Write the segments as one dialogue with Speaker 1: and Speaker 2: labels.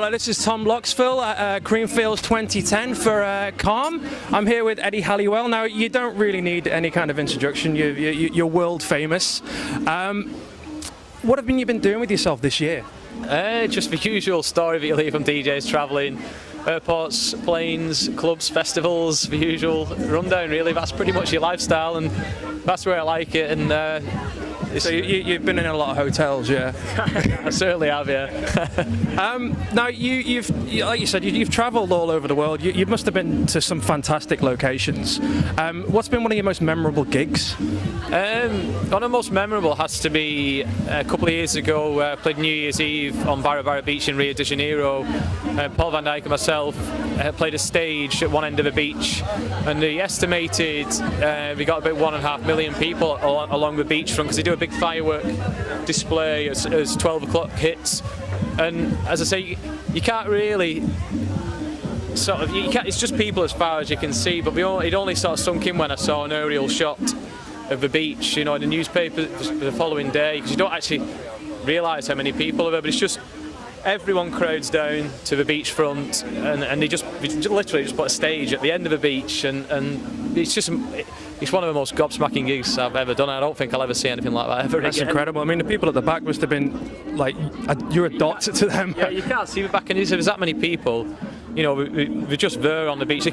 Speaker 1: Hello, this is Tom Loxville at Creamfields 2010 for C.A.L.M. I'm here with Eddie Halliwell. Now, you don't really need any kind of introduction. You're world famous. What have you been doing with yourself this year?
Speaker 2: Just the usual story that you'll hear from DJs travelling. Airports, planes, clubs, festivals, the usual rundown really. That's pretty much your lifestyle, and that's where I like it. And
Speaker 1: so you've been in a lot of hotels, yeah?
Speaker 2: I certainly have, yeah.
Speaker 1: Now, you've like you said, you've travelled all over the world. You must have been to some fantastic locations. What's been one of your most memorable gigs?
Speaker 2: One of the most memorable has to be a couple of years ago. I played New Year's Eve on Barra Barra Beach in Rio de Janeiro. Paul van Dyk and myself played a stage at one end of the beach, and they estimated we got about 1.5 million people along the beachfront, because they do a big firework display as 12 o'clock hits. And as I say, you can't really sort of, it's just people as far as you can see, but it only sort of sunk in when I saw an aerial shot of the beach, you know, in the newspaper the following day, because you don't actually realise how many people are there, but it's just everyone crowds down to the beachfront, and they literally just put a stage at the end of the beach, and it's one of the most gobsmacking gigs I've ever done. I don't think I'll ever see anything like that ever again.
Speaker 1: That's incredible. I mean, the people at the back must have been like, you're a dot to them.
Speaker 2: Yeah, you can't see the back, and there's that many people. You know, we're just there on the beach.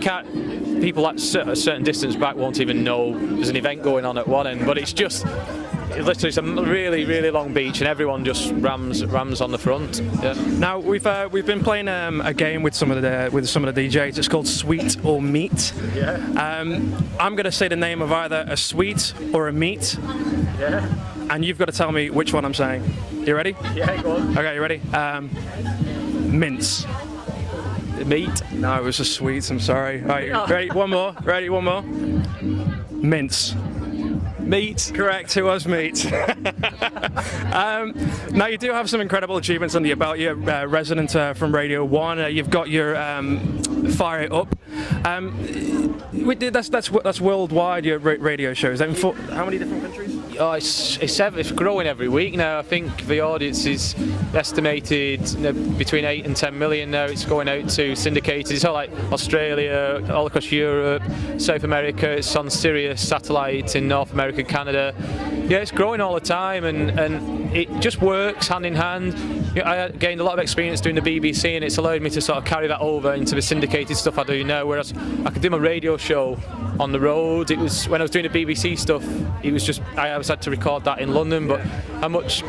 Speaker 2: People at a certain distance back won't even know there's an event going on at one end, but it's literally it's a really, really long beach, and everyone just rams on the front. Yeah.
Speaker 1: Now we've been playing a game with some of the DJs. It's called Sweet or Meat.
Speaker 2: Yeah.
Speaker 1: I'm going to say the name of either a sweet or a meat.
Speaker 2: Yeah.
Speaker 1: And you've got to tell me which one I'm saying. You ready?
Speaker 2: Yeah, go on.
Speaker 1: Okay, you ready? Mince.
Speaker 2: Meat.
Speaker 1: No, it was a sweet. I'm sorry. All right, ready? One more. Ready? One more. Mince.
Speaker 2: Meat.
Speaker 1: Correct, it was meat. Now, you do have some incredible achievements under your belt. You're a resident from Radio 1. You've got your Fire It Up. That's worldwide, your radio show. Is that in how many different countries?
Speaker 2: Oh, it's growing every week now. I think the audience is estimated between 8 and 10 million now. It's going out to syndicated. It's all like Australia, all across Europe, South America. It's on Sirius satellite in North America, Canada. Yeah, it's growing all the time, and it just works hand in hand. You know, I gained a lot of experience doing the BBC, and it's allowed me to sort of carry that over into the syndicated stuff I do now. Whereas I could do my radio show on the road. It was when I was doing the BBC stuff. It was just I always had to record that in London, but I much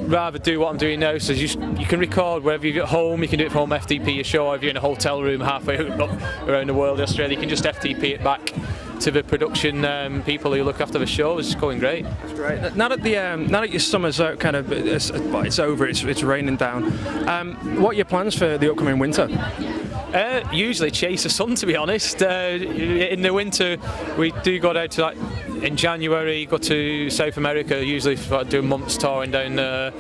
Speaker 2: rather do what I'm doing now. So you can record wherever you're at home. You can do it from home, FTP your show. If you're in a hotel room halfway around the world, Australia, you can just FTP it back to the production people who look after the show. It's going great.
Speaker 1: That's great. Now that your summer's out, kind of it's over. It's raining down. What are your plans for the upcoming winter?
Speaker 2: Usually chase the sun, to be honest. In the winter, we do go down to, like, in January, go to South America, usually do a month's touring down there,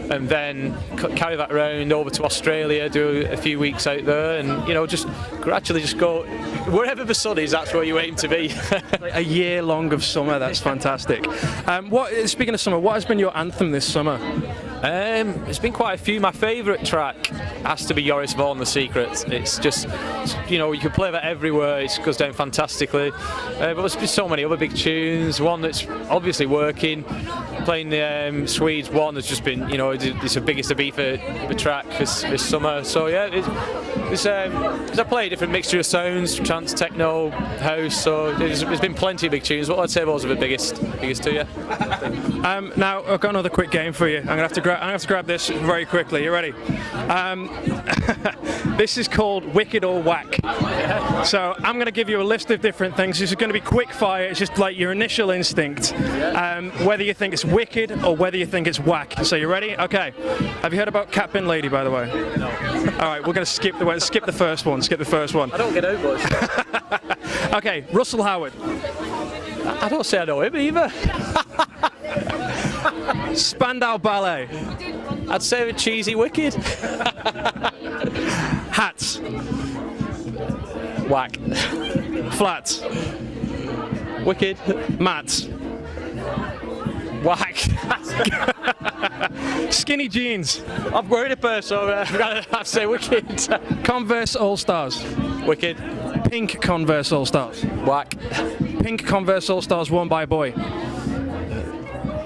Speaker 2: and then carry that around over to Australia, do a few weeks out there, and just gradually just go wherever the sun is. That's where you aim to be.
Speaker 1: Like a year long of summer. That's fantastic. Speaking of summer, what has been your anthem this summer?
Speaker 2: It's been quite a few. My favourite track has to be Joris Vaughan, The Secret. It's just, you can play that everywhere. It goes down fantastically. But there's been so many other big tunes. One that's obviously working, playing the Swedes one has just been, it's the biggest Ibiza track this summer. So yeah, I play a different mixture of sounds, trance, techno, house. So there's been plenty of big tunes. But I'd say those are the biggest two, yeah.
Speaker 1: Now I've got another quick game for you. I'm gonna have to grab this very quickly. You ready? This is called Wicked or Whack. So I'm going to give you a list of different things. This is going to be quick fire. It's just like your initial instinct, whether you think it's wicked or whether you think it's whack. So you ready? Okay. Have you heard about Cat Bin Lady, by the way?
Speaker 2: No.
Speaker 1: All right, we're going to skip the first one. Skip the first one.
Speaker 2: I don't get over.
Speaker 1: Okay, Russell Howard.
Speaker 2: I don't say I know him either.
Speaker 1: Spandau Ballet.
Speaker 2: I'd say a cheesy wicked.
Speaker 1: Hats.
Speaker 2: Whack.
Speaker 1: Flats.
Speaker 2: Wicked.
Speaker 1: Mats.
Speaker 2: Whack.
Speaker 1: Skinny jeans.
Speaker 2: I've wearing a pair, so I'm gonna have to say Wicked.
Speaker 1: Converse All-Stars.
Speaker 2: Wicked.
Speaker 1: Pink Converse All-Stars.
Speaker 2: Whack.
Speaker 1: Pink Converse All-Stars worn by a boy.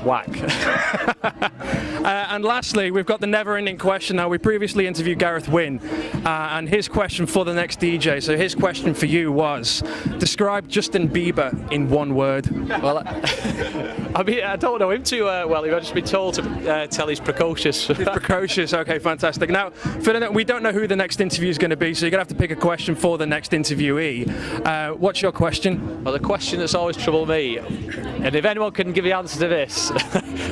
Speaker 2: Whack.
Speaker 1: And lastly, we've got the never-ending question. Now, we previously interviewed Gareth Wynn, and his question for the next DJ. So his question for you was, describe Justin Bieber in one word.
Speaker 2: Well, I mean, I don't know him too well. I've just been told to tell he's precocious.
Speaker 1: He's precocious. Okay, fantastic. Now, we don't know who the next interview is going to be, so you're going to have to pick a question for the next interviewee. What's your question?
Speaker 2: Well, the question that's always troubled me, and if anyone can give the answer to this,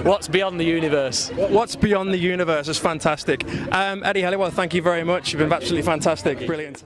Speaker 2: what's beyond the universe?
Speaker 1: What's beyond the universe is fantastic. Eddie Halliwell, thank you very much. You've been absolutely fantastic. Brilliant.